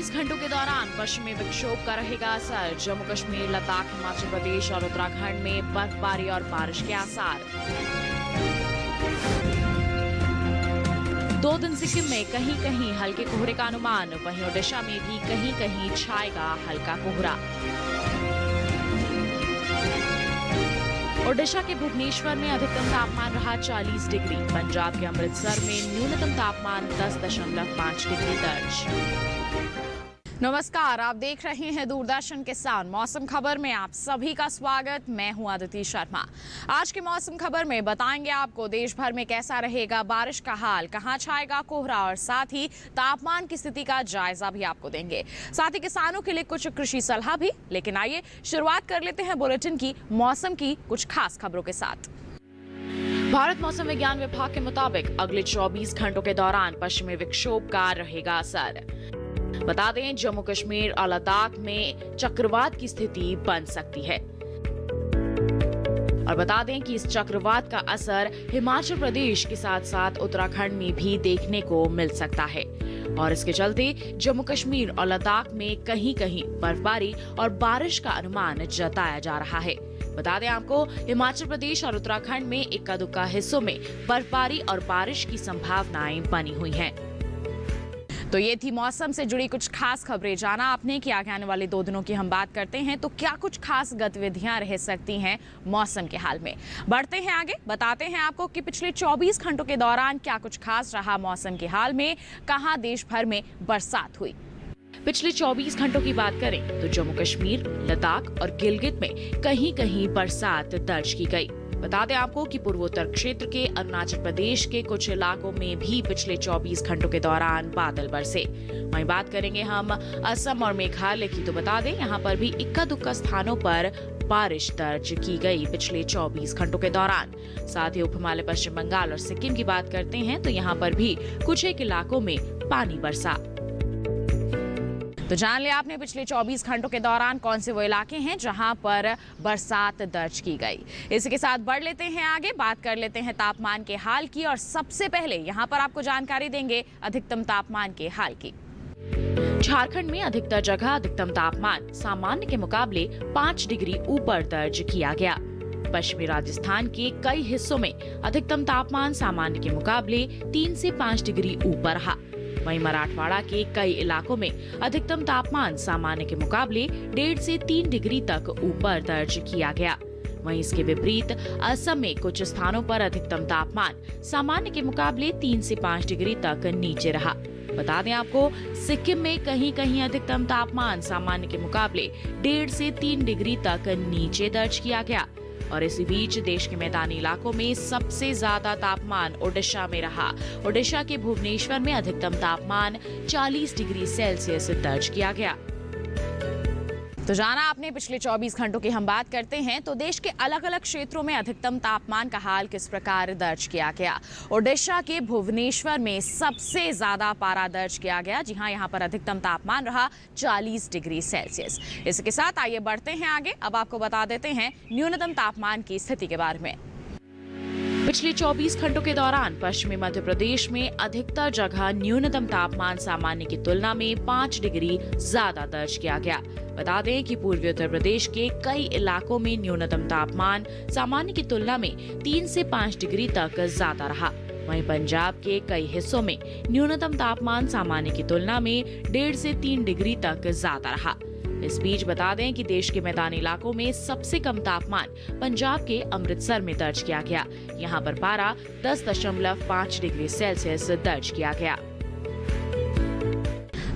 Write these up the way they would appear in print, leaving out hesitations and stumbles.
24 घंटों के दौरान पश्चिमी विक्षोभ का रहेगा असर। जम्मू कश्मीर, लद्दाख, हिमाचल प्रदेश और उत्तराखंड में बर्फबारी और बारिश के आसार। 2 दिन सिक्किम में कहीं कहीं हल्के कोहरे का अनुमान, वहीं ओडिशा में भी कहीं कहीं छाएगा हल्का कोहरा। ओडिशा के भुवनेश्वर में अधिकतम तापमान रहा 40 डिग्री। पंजाब के अमृतसर में न्यूनतम तापमान 10.5 डिग्री दर्ज। नमस्कार, आप देख रहे हैं दूरदर्शन किसान। मौसम खबर में आप सभी का स्वागत। मैं हूं अदिति शर्मा। आज के मौसम खबर में बताएंगे आपको देश भर में कैसा रहेगा बारिश का हाल, कहां छाएगा कोहरा और साथ ही तापमान की स्थिति का जायजा भी आपको देंगे। साथ ही किसानों के लिए कुछ कृषि सलाह भी। लेकिन आइए शुरुआत कर लेते हैं बुलेटिन की मौसम की कुछ खास खबरों के साथ। भारत मौसम विज्ञान विभाग के मुताबिक अगले 24 घंटों के दौरान पश्चिमी विक्षोभ का रहेगा असर। बता दें, जम्मू कश्मीर और लद्दाख में चक्रवात की स्थिति बन सकती है और बता दें कि इस चक्रवात का असर हिमाचल प्रदेश के साथ साथ उत्तराखंड में भी देखने को मिल सकता है और इसके चलते जम्मू कश्मीर और लद्दाख में कहीं कहीं बर्फबारी और बारिश का अनुमान जताया जा रहा है। बता दें आपको, हिमाचल प्रदेश और उत्तराखंड में इक्का दुक्का हिस्सों में बर्फबारी और बारिश की संभावनाएं बनी हुई हैं। तो ये थी मौसम से जुड़ी कुछ खास खबरें। जाना आपने कि आगे आने वाले 2 दिनों की हम बात करते हैं तो क्या कुछ खास गतिविधियां रह सकती हैं मौसम के हाल में। बढ़ते हैं आगे, बताते हैं आपको कि पिछले 24 घंटों के दौरान क्या कुछ खास रहा मौसम के हाल में, कहां देश भर में बरसात हुई। पिछले 24 घंटों की बात करें तो जम्मू कश्मीर, लद्दाख और गिलगित में कहीं कहीं बरसात दर्ज की गई। बता दें आपको कि पूर्वोत्तर क्षेत्र के अरुणाचल प्रदेश के कुछ इलाकों में भी पिछले 24 घंटों के दौरान बादल बरसे। वहीं बात करेंगे हम असम और मेघालय की, तो बता दें यहाँ पर भी इक्का दुक्का स्थानों पर बारिश दर्ज की गई पिछले 24 घंटों के दौरान। साथ ही उप हिमालय पश्चिम बंगाल और सिक्किम की बात करते हैं तो यहाँ पर भी कुछ एक इलाकों में पानी बरसा। तो जान लिया आपने पिछले 24 घंटों के दौरान कौन से वो इलाके हैं जहां पर बरसात दर्ज की गई। इसी के साथ बढ़ लेते हैं आगे, बात कर लेते हैं तापमान के हाल की और सबसे पहले यहां पर आपको जानकारी देंगे अधिकतम तापमान के हाल की। झारखंड में अधिकतर जगह अधिकतम तापमान सामान्य के मुकाबले 5 डिग्री ऊपर दर्ज किया गया। पश्चिमी राजस्थान के कई हिस्सों में अधिकतम तापमान सामान्य के मुकाबले 3 से 5 डिग्री ऊपर रहा। वहीं मराठवाड़ा के कई इलाकों में अधिकतम तापमान सामान्य के मुकाबले 1.5 से 3 डिग्री तक ऊपर दर्ज किया गया। वहीं इसके विपरीत असम में कुछ स्थानों पर अधिकतम तापमान सामान्य के मुकाबले 3 से 5 डिग्री तक नीचे रहा। बता दें आपको, सिक्किम में कहीं कहीं अधिकतम तापमान सामान्य के मुकाबले 1.5 से 3 डिग्री तक नीचे दर्ज किया गया। और इसी बीच देश के मैदानी इलाकों में सबसे ज्यादा तापमान ओडिशा में रहा। ओडिशा के भुवनेश्वर में अधिकतम तापमान 40 डिग्री सेल्सियस दर्ज किया गया। तो जाना आपने पिछले 24 घंटों की हम बात करते हैं तो देश के अलग अलग क्षेत्रों में अधिकतम तापमान का हाल किस प्रकार दर्ज किया गया। ओडिशा के भुवनेश्वर में सबसे ज्यादा पारा दर्ज किया गया। जी हां, यहां पर अधिकतम तापमान रहा 40 डिग्री सेल्सियस। इसके साथ आइए बढ़ते हैं आगे, अब आपको बता देते हैं न्यूनतम तापमान की स्थिति के बारे में। पिछले 24 घंटों के दौरान पश्चिमी मध्य प्रदेश में अधिकतर जगह न्यूनतम तापमान सामान्य की तुलना में 5 डिग्री ज्यादा दर्ज किया गया। बता दें कि पूर्वी उत्तर प्रदेश के कई इलाकों में न्यूनतम तापमान सामान्य की तुलना में 3 से 5 डिग्री तक ज्यादा रहा। वहीं पंजाब के कई हिस्सों में न्यूनतम तापमान सामान्य की तुलना में 1.5 से 3 डिग्री तक ज्यादा रहा। इस बीच बता दें कि देश के मैदानी इलाकों में सबसे कम तापमान पंजाब के अमृतसर में दर्ज किया गया। यहां पर पारा 10.5 डिग्री सेल्सियस दर्ज किया गया।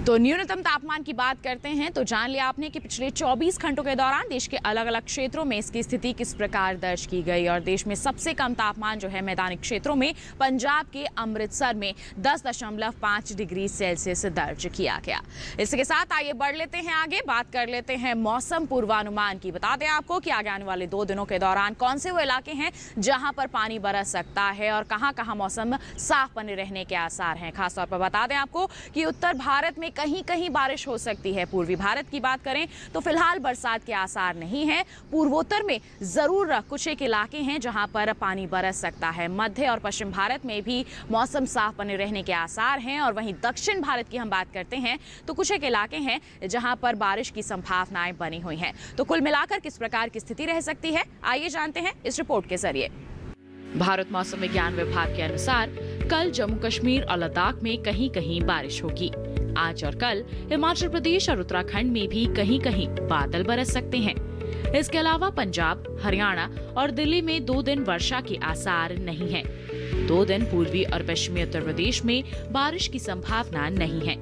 तो न्यूनतम तापमान की बात करते हैं तो जान लिया आपने कि पिछले 24 घंटों के दौरान देश के अलग अलग क्षेत्रों में इसकी स्थिति किस प्रकार दर्ज की गई और देश में सबसे कम तापमान जो है मैदानी क्षेत्रों में पंजाब के अमृतसर में 10.5 डिग्री सेल्सियस दर्ज किया गया। इसके साथ आइए बढ़ लेते हैं आगे, बात कर लेते हैं मौसम पूर्वानुमान की। बता दें आपको कि आगे आने वाले 2 दिनों के दौरान कौन से वो इलाके हैं जहां पर पानी बरस सकता है और कहां कहां मौसम साफ बने रहने के आसार हैं। खासतौर पर बता दें आपको कि उत्तर भारत में कहीं कहीं बारिश हो सकती है। पूर्वी भारत की बात करें तो फिलहाल बरसात के आसार नहीं है। पूर्वोत्तर में जरूर कुछ एक इलाके हैं जहां पर पानी बरस सकता है। मध्य और पश्चिम भारत में भी मौसम साफ बने रहने के आसार हैं और वहीं दक्षिण भारत की हम बात करते हैं तो कुछ एक इलाके हैं जहां पर बारिश की संभावनाएं बनी हुई हैं। तो कुल मिलाकर किस प्रकार की स्थिति रह सकती है, आइए जानते हैं इस रिपोर्ट के जरिए। भारत मौसम विज्ञान विभाग के अनुसार कल जम्मू कश्मीर और लद्दाख में कहीं कहीं बारिश होगी। आज और कल हिमाचल प्रदेश और उत्तराखंड में भी कहीं कहीं बादल बरस सकते हैं। इसके अलावा पंजाब, हरियाणा और दिल्ली में 2 दिन वर्षा के आसार नहीं है। 2 दिन पूर्वी और पश्चिमी उत्तर प्रदेश में बारिश की संभावना नहीं है।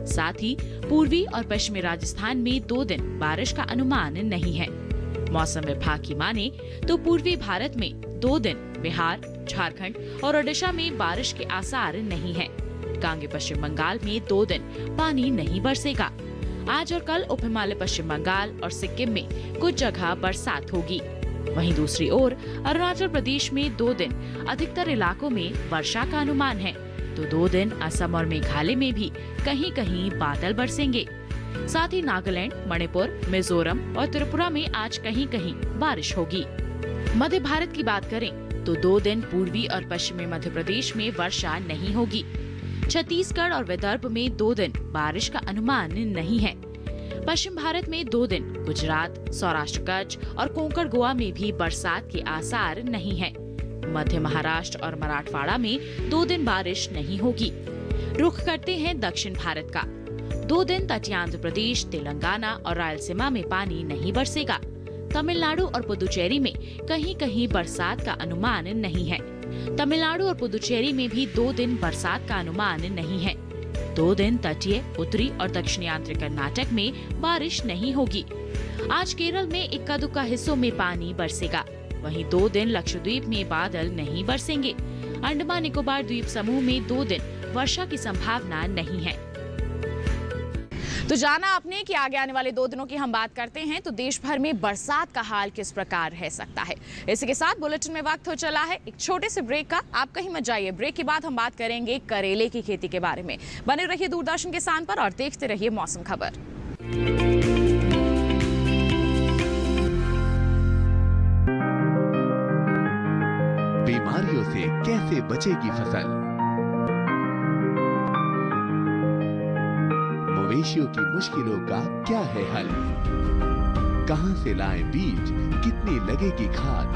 साथ ही पूर्वी और पश्चिमी राजस्थान में 2 दिन बारिश का अनुमान नहीं है। मौसम विभाग की माने तो पूर्वी भारत में 2 दिन बिहार, झारखंड और ओडिशा में बारिश के आसार नहीं है। गांगे पश्चिम बंगाल में 2 दिन पानी नहीं बरसेगा। आज और कल उप हिमालय पश्चिम बंगाल और सिक्किम में कुछ जगह बरसात होगी। वहीं दूसरी ओर अरुणाचल प्रदेश में 2 दिन अधिकतर इलाकों में वर्षा का अनुमान है तो 2 दिन असम और मेघालय में भी कहीं कहीं बादल बरसेंगे। साथ ही नागालैंड, मणिपुर, मिजोरम और त्रिपुरा में आज कहीं कहीं बारिश होगी। मध्य भारत की बात करें तो 2 दिन पूर्वी और पश्चिमी मध्य प्रदेश में वर्षा नहीं होगी। छत्तीसगढ़ और विदर्भ में 2 दिन बारिश का अनुमान नहीं है। पश्चिम भारत में 2 दिन गुजरात, सौराष्ट्र, कच्छ और कोंकण गोवा में भी बरसात के आसार नहीं है। मध्य महाराष्ट्र और मराठवाड़ा में 2 दिन बारिश नहीं होगी। रुख करते हैं दक्षिण भारत का। 2 दिन तटीय आंध्र प्रदेश, तेलंगाना और रायलसीमा में पानी नहीं बरसेगा। तमिलनाडु और पुदुचेरी में कहीं कहीं बरसात का अनुमान नहीं है। तमिलनाडु और पुदुचेरी में भी 2 दिन बरसात का अनुमान नहीं है। 2 दिन तटीय, उत्तरी और दक्षिणी आंध्र कर्नाटक में बारिश नहीं होगी। आज केरल में इक्का दुक्का हिस्सों में पानी बरसेगा। वहीं 2 दिन लक्षद्वीप में बादल नहीं बरसेंगे। अंडमान निकोबार द्वीप समूह में 2 दिन वर्षा की संभावना नहीं है। तो जाना आपने कि आगे आने वाले 2 दिनों की हम बात करते हैं तो देश भर में बरसात का हाल किस प्रकार रह सकता है। इसी के साथ बुलेटिन में वक्त हो चला है एक छोटे से ब्रेक का। आप कहीं मत जाइए, ब्रेक के बाद हम बात करेंगे करेले की खेती के बारे में। बने रहिए दूरदर्शन किसान पर और देखते रहिए मौसम खबर। बीमारियों से कैसे बचेगी फसल, मवेशियों की मुश्किलों का क्या है हल, कहां से लाएं बीज, कितनी लगेगी खाद,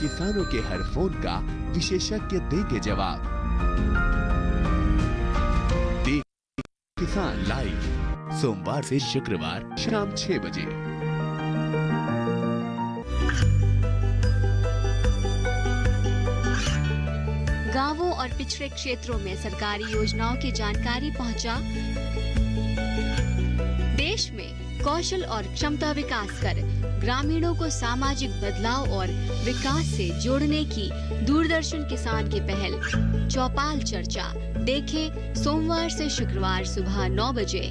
किसानों के हर फोन का विशेषज्ञ देंगे जवाब। देख किसान लाइव सोमवार से शुक्रवार शाम 6 बजे। गांवों और पिछड़े क्षेत्रों में सरकारी योजनाओं की जानकारी पहुंचा। देश में कौशल और क्षमता विकास कर ग्रामीणों को सामाजिक बदलाव और विकास से जोड़ने की दूरदर्शन किसान की पहल चौपाल चर्चा देखें सोमवार से शुक्रवार सुबह 9 बजे।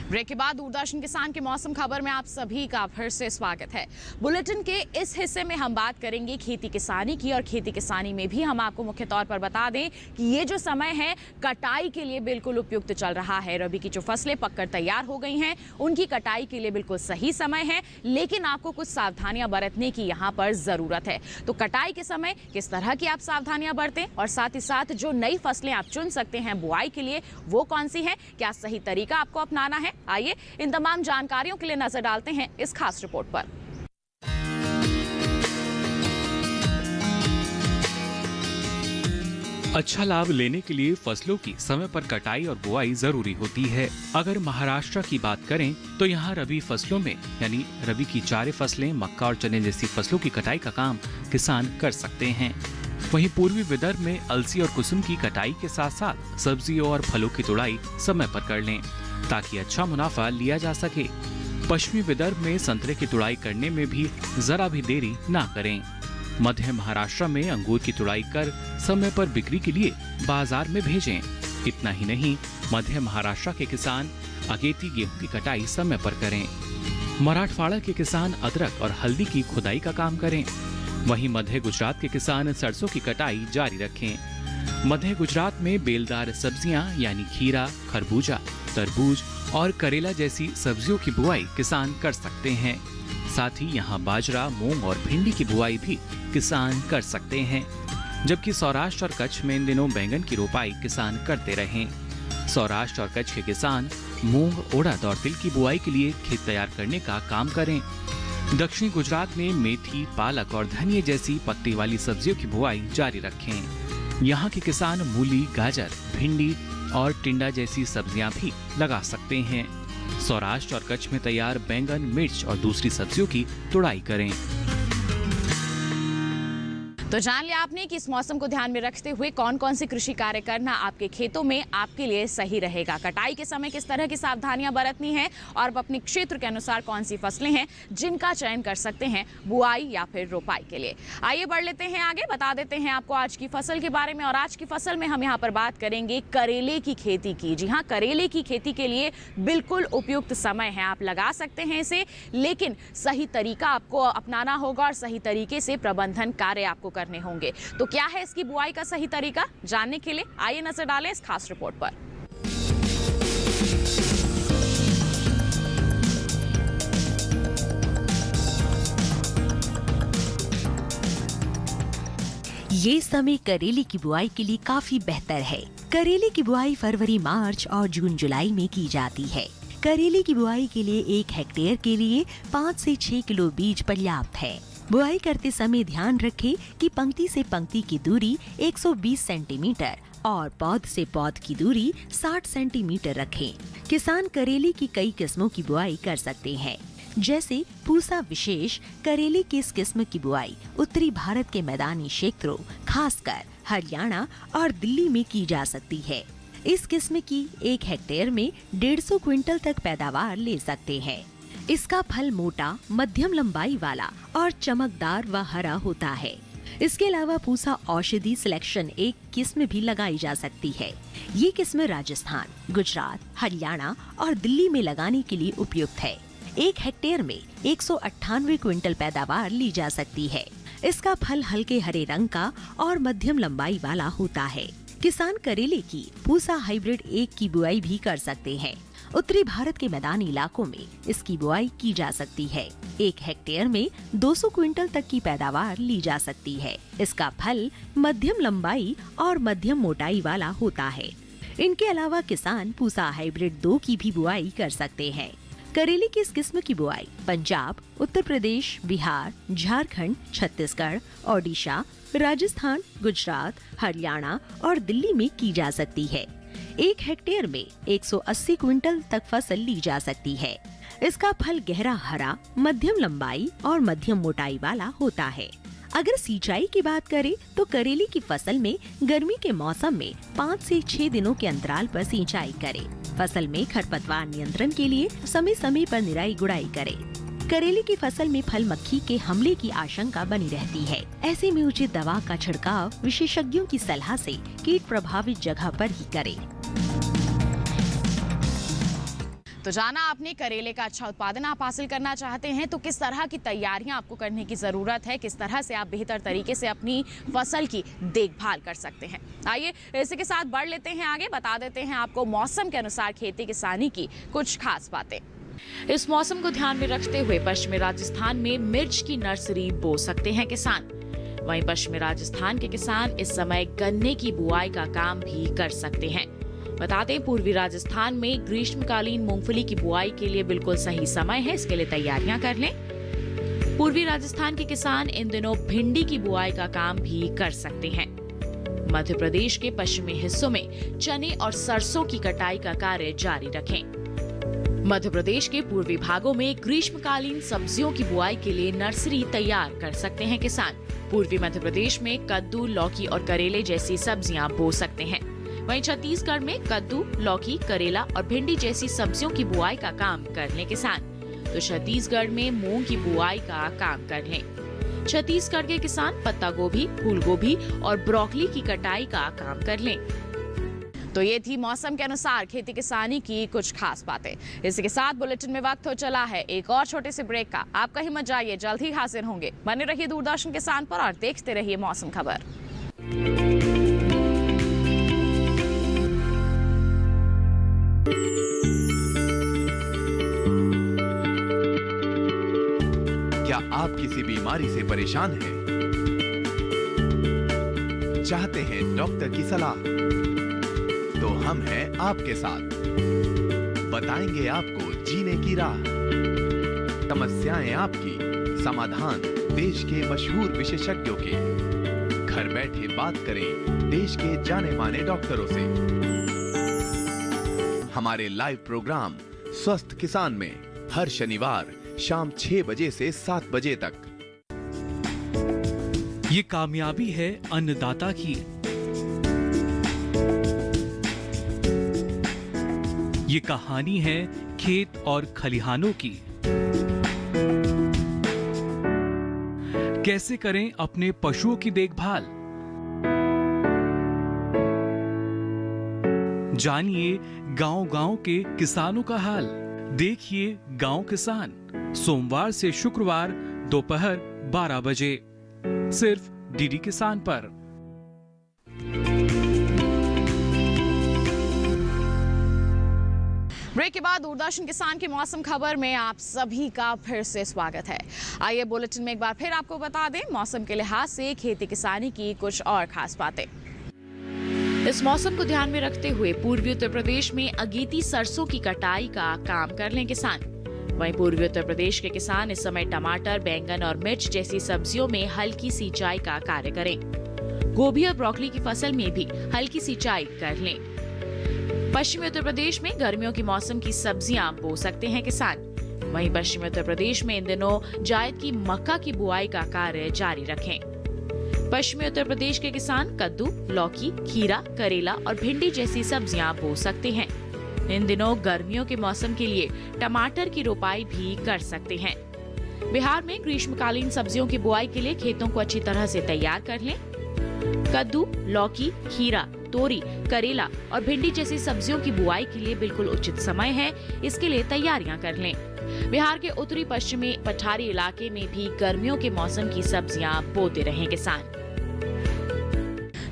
ब्रेक के बाद दूरदर्शन किसान के मौसम खबर में आप सभी का फिर से स्वागत है। बुलेटिन के इस हिस्से में हम बात करेंगे खेती किसानी की और खेती किसानी में भी हम आपको मुख्य तौर पर बता दें कि ये जो समय है कटाई के लिए बिल्कुल उपयुक्त चल रहा है। रबी की जो फसलें पककर तैयार हो गई हैं उनकी कटाई के लिए बिल्कुल सही समय है, लेकिन आपको कुछ सावधानियां बरतने की यहाँ पर जरूरत है। तो कटाई के समय किस तरह की आप सावधानियां बरतें और साथ ही साथ जो नई फसलें आप चुन सकते हैं बुआई के लिए वो कौन सी है, क्या सही तरीका आपको अपनाना है, आइए इन तमाम जानकारियों के लिए नजर डालते हैं इस खास रिपोर्ट पर। अच्छा लाभ लेने के लिए फसलों की समय पर कटाई और बुआई जरूरी होती है। अगर महाराष्ट्र की बात करें तो यहाँ रबी फसलों में यानी रबी की 4 फसलें मक्का और चने जैसी फसलों की कटाई का काम किसान कर सकते हैं। वहीं पूर्वी विदर्भ में अलसी और कुसुम की कटाई के साथ साथ सब्जियों और फलों की तुड़ाई समय पर कर लें ताकि अच्छा मुनाफा लिया जा सके। पश्चिमी विदर्भ में संतरे की तुड़ाई करने में भी जरा भी देरी ना करें। मध्य महाराष्ट्र में अंगूर की तुड़ाई कर समय पर बिक्री के लिए बाजार में भेजें। इतना ही नहीं, मध्य महाराष्ट्र के किसान अगेती गेहूं की कटाई समय पर करें। मराठवाड़ा के किसान अदरक और हल्दी की खुदाई का काम करें। वहीं मध्य गुजरात के किसान सरसों की कटाई जारी रखें। मध्य गुजरात में बेलदार सब्जियां यानी खीरा, खरबूजा, तरबूज और करेला जैसी सब्जियों की बुआई किसान कर सकते हैं। साथ ही यहाँ बाजरा, मूंग और भिंडी की बुआई भी किसान कर सकते हैं। जबकि सौराष्ट्र और कच्छ में इन दिनों बैंगन की रोपाई किसान करते रहे। सौराष्ट्र और कच्छ के किसान मूंग, उड़द और तिल की बुआई के लिए खेत तैयार करने का काम करें। दक्षिणी गुजरात में मेथी, पालक और धनिया जैसी पत्ती वाली सब्जियों की बुआई जारी रखें। यहाँ के किसान मूली, गाजर, भिंडी और टिंडा जैसी सब्जियां भी लगा सकते हैं। सौराष्ट्र और कच्छ में तैयार बैंगन, मिर्च और दूसरी सब्जियों की तुड़ाई करें। तो जान लिया आपने कि इस मौसम को ध्यान में रखते हुए कौन कौन से कृषि कार्य करना आपके खेतों में आपके लिए सही रहेगा। कटाई के समय किस तरह की सावधानियां बरतनी है और अपने क्षेत्र के अनुसार कौन सी फसलें हैं जिनका चयन कर सकते हैं बुआई या फिर रोपाई के लिए। आइए बढ़ लेते हैं आगे, बता देते हैं आपको आज की फसल के बारे में। और आज की फसल में हम यहाँ पर बात करेंगे करेले की खेती की। जी हाँ, करेले की खेती के लिए बिल्कुल उपयुक्त समय है, आप लगा सकते हैं इसे, लेकिन सही तरीका आपको अपनाना होगा और सही तरीके से प्रबंधन कार्य आपको करने होंगे। तो क्या है इसकी बुआई का सही तरीका, जानने के लिए आइए नजर डालें इस खास रिपोर्ट पर। ये समय करेले की बुआई के लिए काफी बेहतर है। करेले की बुआई फरवरी, मार्च और जून, जुलाई में की जाती है। करेले की बुआई के लिए 1 हेक्टेयर के लिए 5 से 6 किलो बीज पर्याप्त है। बुआई करते समय ध्यान रखें कि पंक्ति से पंक्ति की दूरी 120 सेंटीमीटर और पौध से पौध की दूरी 60 सेंटीमीटर रखें। किसान करेले की कई किस्मों की बुआई कर सकते हैं, जैसे पूसा विशेष करेले की इस किस्म की बुआई उत्तरी भारत के मैदानी क्षेत्रों, खासकर हरियाणा और दिल्ली में की जा सकती है। इस किस्म की 1 हेक्टेयर में 150 क्विंटल तक पैदावार ले सकते हैं। इसका फल मोटा, मध्यम लंबाई वाला और चमकदार व हरा होता है। इसके अलावा पूसा औषधि सिलेक्शन 1 किस्म भी लगाई जा सकती है। ये किस्म राजस्थान, गुजरात, हरियाणा और दिल्ली में लगाने के लिए उपयुक्त है। 1 हेक्टेयर में 198 क्विंटल पैदावार ली जा सकती है। इसका फल हल्के हरे रंग का और मध्यम लंबाई वाला होता है। किसान करेले की पूसा हाइब्रिड 1 की बुआई भी कर सकते हैं। उत्तरी भारत के मैदानी इलाकों में इसकी बुआई की जा सकती है। 1 हेक्टेयर में 200 क्विंटल तक की पैदावार ली जा सकती है। इसका फल मध्यम लंबाई और मध्यम मोटाई वाला होता है। इनके अलावा किसान पूसा हाइब्रिड 2 की भी बुआई कर सकते हैं। करेले की इस किस्म की बुआई पंजाब, उत्तर प्रदेश, बिहार, झारखंड, छत्तीसगढ़, ओडिशा, राजस्थान, गुजरात, हरियाणा और दिल्ली में की जा सकती है। 1 हेक्टेयर में 180 क्विंटल तक फसल ली जा सकती है। इसका फल गहरा हरा, मध्यम लंबाई और मध्यम मोटाई वाला होता है। अगर सिंचाई की बात करें तो करेले की फसल में गर्मी के मौसम में 5 से 6 दिनों के अंतराल पर सिंचाई करें। फसल में खरपतवार नियंत्रण के लिए समय समय पर निराई गुड़ाई करें। करेले की फसल में फल मक्खी के हमले की आशंका बनी रहती है। ऐसे में उचित दवा का छिड़काव विशेषज्ञों की सलाह से कीट प्रभावित जगह पर ही करें। तो जाना आपने करेले का अच्छा उत्पादन आप हासिल करना चाहते हैं तो किस तरह की तैयारियां आपको करने की ज़रूरत है, किस तरह से आप बेहतर तरीके से अपनी फसल की देखभाल कर सकते हैं। आइए इसी के साथ बढ़ लेते हैं आगे, बता देते हैं आपको मौसम के अनुसार खेती किसानी की कुछ खास बातें। इस मौसम को ध्यान में रखते हुए पश्चिमी राजस्थान में मिर्च की नर्सरी बो सकते हैं किसान। वहीं पश्चिमी राजस्थान के किसान इस समय गन्ने की बुआई का काम भी कर सकते हैं। बता दें पूर्वी राजस्थान में ग्रीष्मकालीन मूंगफली की बुआई के लिए बिल्कुल सही समय है, इसके लिए तैयारियां कर लें। पूर्वी राजस्थान के किसान इन दिनों भिंडी की बुआई का काम भी कर सकते हैं। मध्य प्रदेश के पश्चिमी हिस्सों में चने और सरसों की कटाई का कार्य जारी रखें। मध्य प्रदेश के पूर्वी भागों में ग्रीष्मकालीन सब्जियों की बुआई के लिए नर्सरी तैयार कर सकते हैं किसान। पूर्वी मध्य प्रदेश में कद्दू, लौकी और करेले जैसी सब्जियां बो सकते हैं। वहीं छत्तीसगढ़ में कद्दू, लौकी, करेला और भिंडी जैसी सब्जियों की बुआई का काम कर लें किसान। तो छत्तीसगढ़ में मूंग की बुआई का काम कर लें। छत्तीसगढ़ के किसान पत्ता गोभी, फूल गोभी और ब्रोकली की कटाई का काम कर लें। तो ये थी मौसम के अनुसार खेती किसानी की कुछ खास बातें। इसी के साथ बुलेटिन में वक्त हो चला है एक और छोटे से ब्रेक का। आप कहीं मत जाइए, जल्द ही हाजिर होंगे। बने रहिए दूरदर्शन किसान पर और देखते रहिए मौसम खबर। क्या आप किसी बीमारी से परेशान हैं? चाहते हैं डॉक्टर की सलाह? तो हम हैं आपके साथ। बताएंगे आपको जीने की राह। समस्याएं आपकी, समाधान देश के मशहूर विशेषज्ञों के। घर बैठे बात करें देश के जाने माने डॉक्टरों से। हमारे लाइव प्रोग्राम स्वस्थ किसान में हर शनिवार शाम 6 बजे से 7 बजे तक। ये कामयाबी है अन्नदाता की। ये कहानी है खेत और खलिहानों की। कैसे करें अपने पशुओं की देखभाल, जानिए गांव-गांव के किसानों का हाल। देखिए गांव किसान सोमवार से शुक्रवार दोपहर 12 बजे सिर्फ डीडी किसान पर। ब्रेक के बाद दूरदर्शन किसान की मौसम खबर में आप सभी का फिर से स्वागत है। आइए बुलेटिन में एक बार फिर आपको बता दें मौसम के लिहाज से खेती किसानी की कुछ और खास बातें। इस मौसम को ध्यान में रखते हुए पूर्वी उत्तर प्रदेश में अगेती सरसों की कटाई का काम कर लें किसान। वहीं पूर्वी उत्तर प्रदेश के किसान इस समय टमाटर, बैंगन और मिर्च जैसी सब्जियों में हल्की सिंचाई का कार्य करें। गोभी और ब्रोकली की फसल में भी हल्की सिंचाई कर लें। पश्चिमी उत्तर प्रदेश में गर्मियों के मौसम की सब्जियां बो सकते हैं किसान। वहीं पश्चिमी उत्तर प्रदेश में इन दिनों जायद की मक्का की बुआई का कार्य जारी रखें। पश्चिमी उत्तर प्रदेश के किसान कद्दू, लौकी, खीरा, करेला और भिंडी जैसी सब्जियां बो सकते हैं। इन दिनों गर्मियों के मौसम के लिए टमाटर की रोपाई भी कर सकते हैं। बिहार में ग्रीष्मकालीन सब्जियों की बुआई के लिए खेतों को अच्छी तरह से तैयार कर लें। कद्दू, लौकी, खीरा, तोरी, करेला और भिंडी जैसी सब्जियों की बुआई के लिए बिल्कुल उचित समय है। इसके लिए तैयारियां कर लें। बिहार के उत्तरी पश्चिमी पठारी इलाके में भी गर्मियों के मौसम की सब्जियां बोते रहें किसान।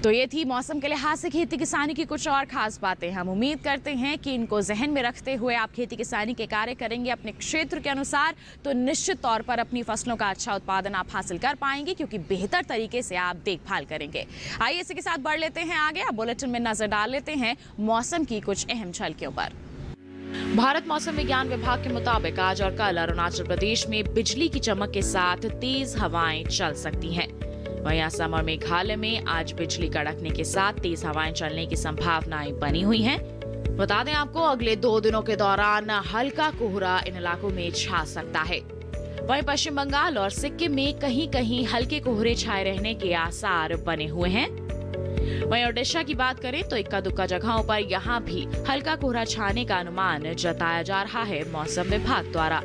तो ये थी मौसम के लिहाज से खेती किसानी की कुछ और खास बातें। हम उम्मीद करते हैं कि इनको जहन में रखते हुए आप खेती किसानी के कार्य करेंगे अपने क्षेत्र के अनुसार, तो निश्चित तौर पर अपनी फसलों का अच्छा उत्पादन आप हासिल कर पाएंगे, क्योंकि बेहतर तरीके से आप देखभाल करेंगे। आइए इसी के साथ बढ़ लेते हैं आगे। अब बुलेटिन में नजर डाल लेते हैं मौसम की कुछ अहम झलकियों पर। भारत मौसम विज्ञान विभाग के मुताबिक आज और कल अरुणाचल प्रदेश में बिजली की चमक के साथ तेज हवाएं चल सकती हैं। वहीं असम और मेघालय में आज बिजली कड़कने के साथ तेज हवाएं चलने की संभावनाएं बनी हुई हैं। बता दें आपको अगले 2 दिनों के दौरान हल्का कोहरा इन इलाकों में छा सकता है। वहीं पश्चिम बंगाल और सिक्किम में कहीं कहीं हल्के कोहरे छाए रहने के आसार बने हुए हैं। वहीं ओडिशा की बात करें तो इक्का दुक्का जगहों पर यहां भी हल्का कोहरा छाने का अनुमान जताया जा रहा है मौसम विभाग द्वारा।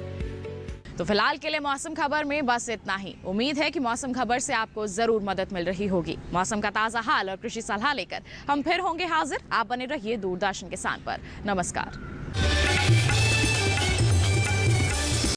तो फिलहाल के लिए मौसम खबर में बस इतना ही। उम्मीद है कि मौसम खबर से आपको जरूर मदद मिल रही होगी। मौसम का ताजा हाल और कृषि सलाह लेकर हम फिर होंगे हाजिर। आप बने रहिए दूरदर्शन किसान पर। नमस्कार।